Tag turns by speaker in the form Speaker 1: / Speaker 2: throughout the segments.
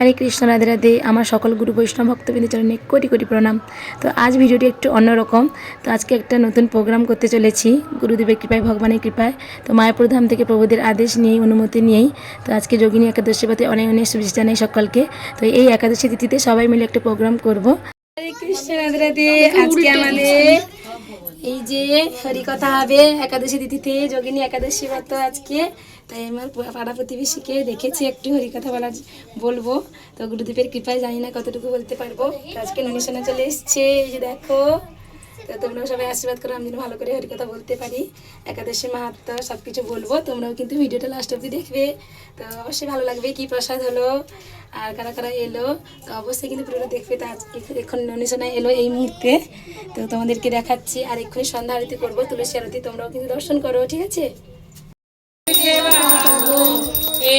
Speaker 1: হরে কৃষ্ণ, রাধে রাধে। আমার সকল গুরু বৈষ্ণব ভক্তবৃন্দ চরণে কোটি কোটি প্রণাম। তো আজ ভিডিওটি একটু অন্যরকম। তো আজকে একটা নতুন প্রোগ্রাম করতে চলেছি গুরুদেবের কৃপায়, ভগবানের কৃপায়। তো মায়াপুর ধাম থেকে প্রভুদের আদেশ নিয়েই, অনুমতি নিয়েই তো আজকে যোগিনী একাদশী পাতে অনেক অনেক শুভেচ্ছা জানাই সকলকে। তো এই একাদশী তিথিতে সবাই মিলে একটা প্রোগ্রাম করব। হরে কৃষ্ণ, রাধে রাধে। আজকে আমাদের এই যে হরিকথা হবে একাদশী তিথিতে, যোগিনী একাদশী ব্রত আজকে। তাই আমার পাড়া প্রতিবেশীকে দেখেছি একটু হরিকথা বলবো। তো গুরুদেবের কৃপায় জানি না কতটুকু বলতে পারবো। তো আজকে নমিশনে চলে এসছে, এই যে দেখো। তো তোমরাও সবাই আশীর্বাদ করো আমি যেন ভালো করে হরিকথা বলতে পারি। একাদশী মাহাত্ম সব কিছু বলবো, তোমরাও কিন্তু ভিডিওটা লাস্ট অবধি দেখবে। তো অবশ্যই ভালো লাগবে কি প্রসাদ হলো আর কারা কারা এলো, তো অবশ্যই কিন্তু পুরোটা দেখবে। তো আজকে এখন নমিশনে এলো এই মুহূর্তে, তো তোমাদেরকে দেখাচ্ছি। আর এক্ষুনি সন্ধ্যা আরতি করবো, তুলসী আরতি, তোমরাও কিন্তু দর্শন করো, ঠিক আছে?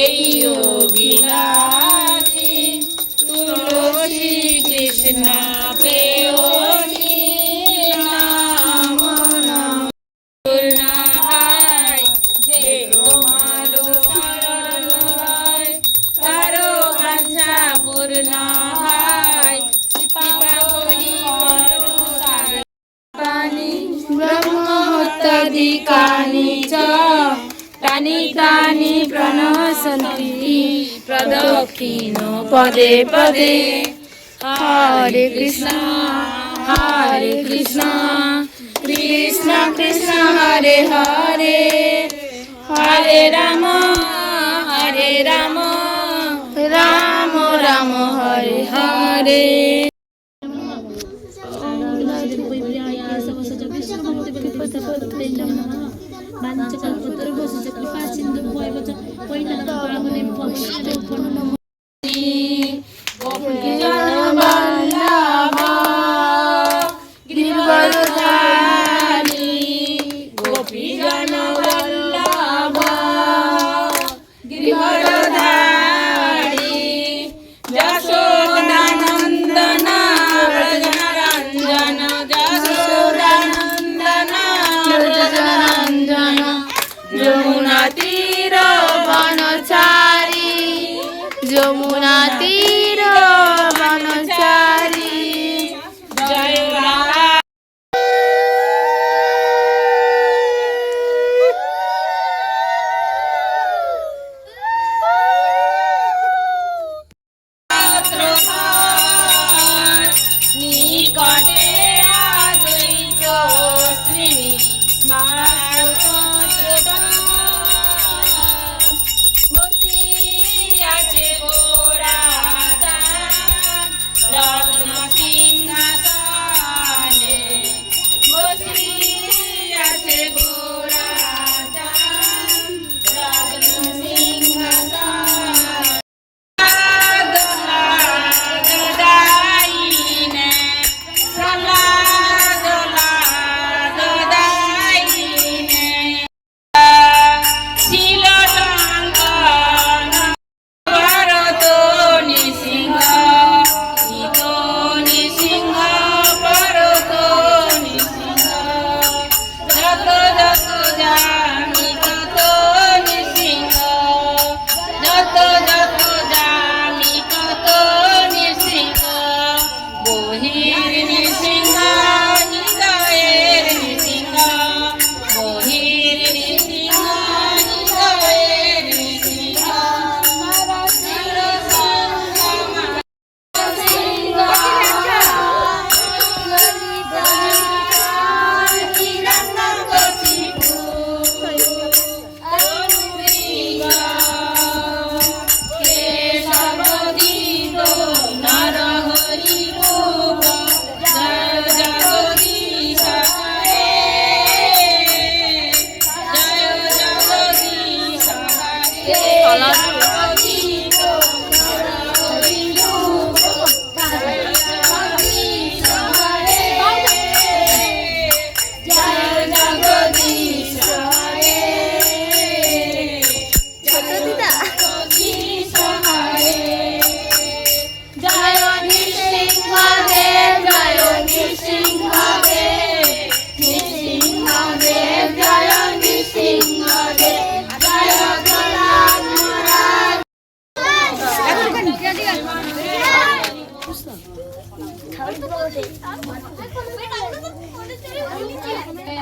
Speaker 1: এই যোগিলাসি তুলসী কৃষ্ণ প্রেয়সী নাম নাহাই যে তোমারো শরণ হয় তারো বাঞ্ছা পূর্ণ হয় কৃপা করি পানি ব্রহ্মহত্যাদিকানি চ তানি তানি প্রণশন্তি প্রদক্ষিণ পদে পদে। হরে কৃষ্ণ কৃষ্ণ কৃষ্ণ হরে হরে, হরে রাম রাম রাম হরে হরে। যমুনা তীর বনচারী জয় রাধা। নিকটে আদৈত শ্রীনি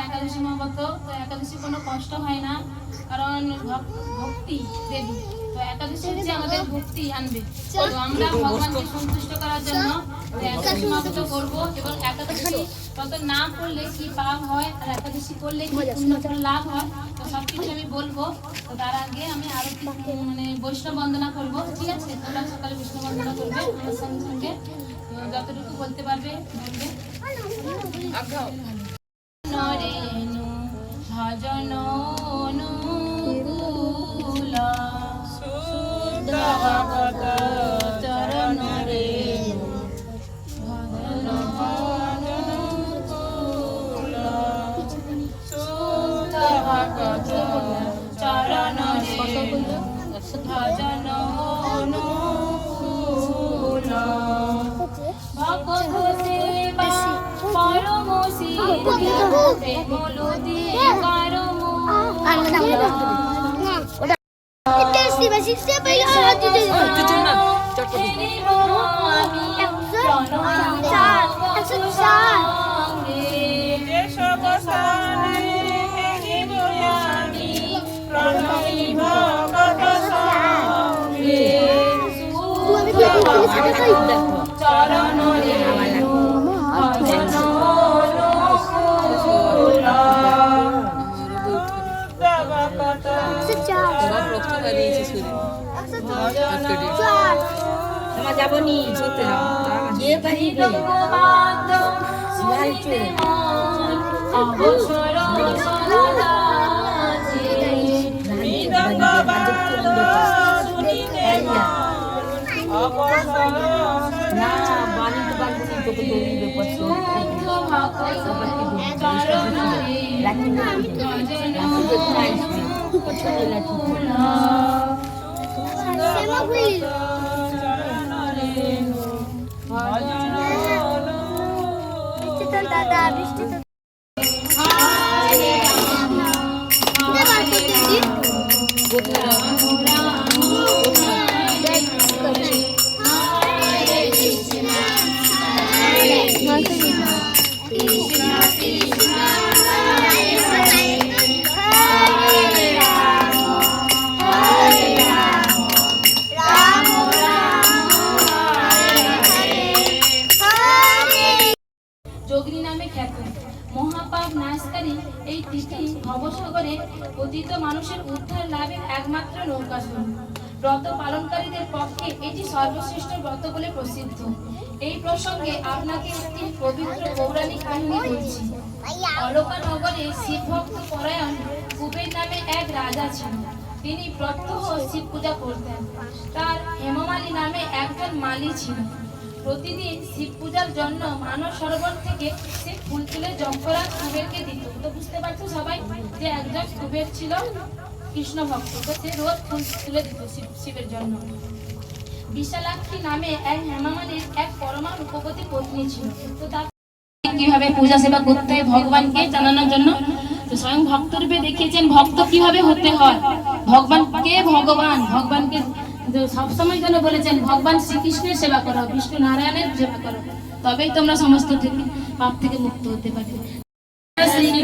Speaker 1: একাদশী মহাব্রত, তো একাদশী কোনো কষ্ট হয় না, কারণ ভক্তি দেবী। তো একাদশী হচ্ছে আমাদের ভক্তি আনবে। তো আমরা ভগবানকে সন্তুষ্ট করার জন্য একাদশী মহাব্রত করবো। এবং একাদশী ব্রত না করলে কি পাপ হয় আর একাদশী করলে কি পুণ্য লাভ হয়, তো সবকিছু আমি বলবো। তো তার আগে আমি আরো মানে বৈষ্ণব বন্দনা করবো, ঠিক আছে? তোমরা সকালে বৈষ্ণব বন্দনা করবে আমার সঙ্গে সঙ্গে, যতটুকু বলতে পারবে বলবে। নরেণু ভজন অনুকূল সুধভগত চরণ রেণু ভজন অনুকূল সুধভগত চরণ রেণু ভজন অনুকূল ভগত সেবা পরম সিদ্ধি প্রেম লুদি করম চরণ রেণু ভজন অনুকূল যাবনি অবসর দাদা বৃষ্টি যোগিনী নামে খ্যাত মহাপাপ নাশকারী এই তিথি ভবসাগরে পতিত মানুষের উদ্ধার লাভের একমাত্র নৌকাসন। ব্রত পালনকারীদের পক্ষে এটি সর্বশ্রেষ্ঠ ব্রত বলে প্রসিদ্ধ। এই প্রসঙ্গে আপনাকে একটি পবিত্র পৌরাণিক কাহিনী বলছি। অলকা নগরে শিবভক্ত পরায়ণ কুবের নামে এক রাজা ছিলেন। তিনি প্রত্যহ শিব পূজা করতেন। তার হেমমালী নামে একজন মালী ছিলেন। প্রতিদিন শিব পূজার জন্য মানস সরোবর থেকে সে ফুল তুলে যমরাজ কুবেরকে দিত। তো বুঝতে পারছো সবাই যে একজন কুবের ছিল কৃষ্ণ ভক্ত, তো সে রোজ ফুল তুলে দিত শিবের জন্য। বিশালাক্ষী নামে এক হেমমালীর এক পরমা রূপবতী পত্নী ছিল। তো তার কিভাবে পূজা সেবা করতে হয় ভগবানকে জানানোর জন্য, তো স্বয়ং ভক্তরূপে দেখিয়েছেন ভক্ত কিভাবে হতে হয়। ভগবানকে ভগবানকে সবসময় যেন বলেছেন ভগবান শ্রীকৃষ্ণের সেবা করো, বিষ্ণু নারায়ণের সেবা করো, তবেই তোমরা সমস্ত থেকে পাপ থেকে মুক্ত হতে পারবে।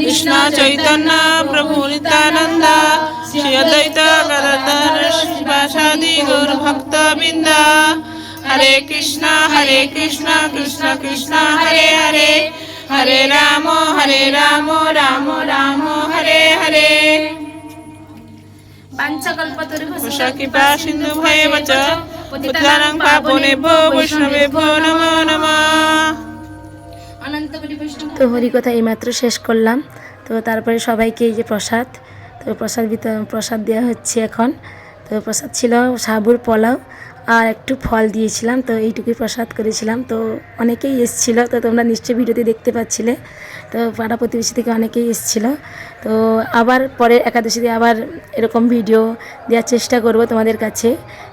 Speaker 2: কৃষ্ণ চৈতন্য প্রভু নিত্যানন্দ শ্রী অদ্বৈত গদাধর শিবাসাদি গৌর ভক্তবৃন্দ। হরে কৃষ্ণ কৃষ্ণ কৃষ্ণ হরে হরে, হরে রাম রাম রাম হরে হরে।
Speaker 1: বাঞ্ছাকল্পতরুভ্যশ্চ
Speaker 2: কৃপা সিন্ধু ভয়েব চ পতিতানাং পাবনেভ্যো বৈষ্ণবেভ্যো নমো নমঃ।
Speaker 1: তো হরিকথা এইমাত্র শেষ করলাম। তো তারপরে সবাইকে এই যে প্রসাদ, তো প্রসাদ দেওয়া হচ্ছে এখন। তো প্রসাদ ছিল সাবুর পোলাও আর একটু ফল দিয়েছিলাম, তো এইটুকুই প্রসাদ করেছিলাম। তো অনেকেই এসেছিলো, তো তোমরা নিশ্চয়ই ভিডিওতে দেখতে পাচ্ছিলে। তো পাড়া প্রতিবেশী থেকে অনেকেই এসেছিলো। তো আবার পরের একাদশীতে আবার এরকম ভিডিও দেওয়ার চেষ্টা করব তোমাদের কাছে।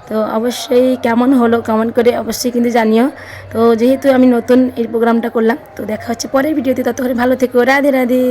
Speaker 1: তো অবশ্যই কেমন হলো কমেন্ট করে অবশ্যই কিন্তু জানিও। তো যেহেতু আমি নতুন এই প্রোগ্রামটা করলাম, তো দেখা হচ্ছে পরের ভিডিওতে। ততক্ষণ ভালো থেকো, রাধে রাধে।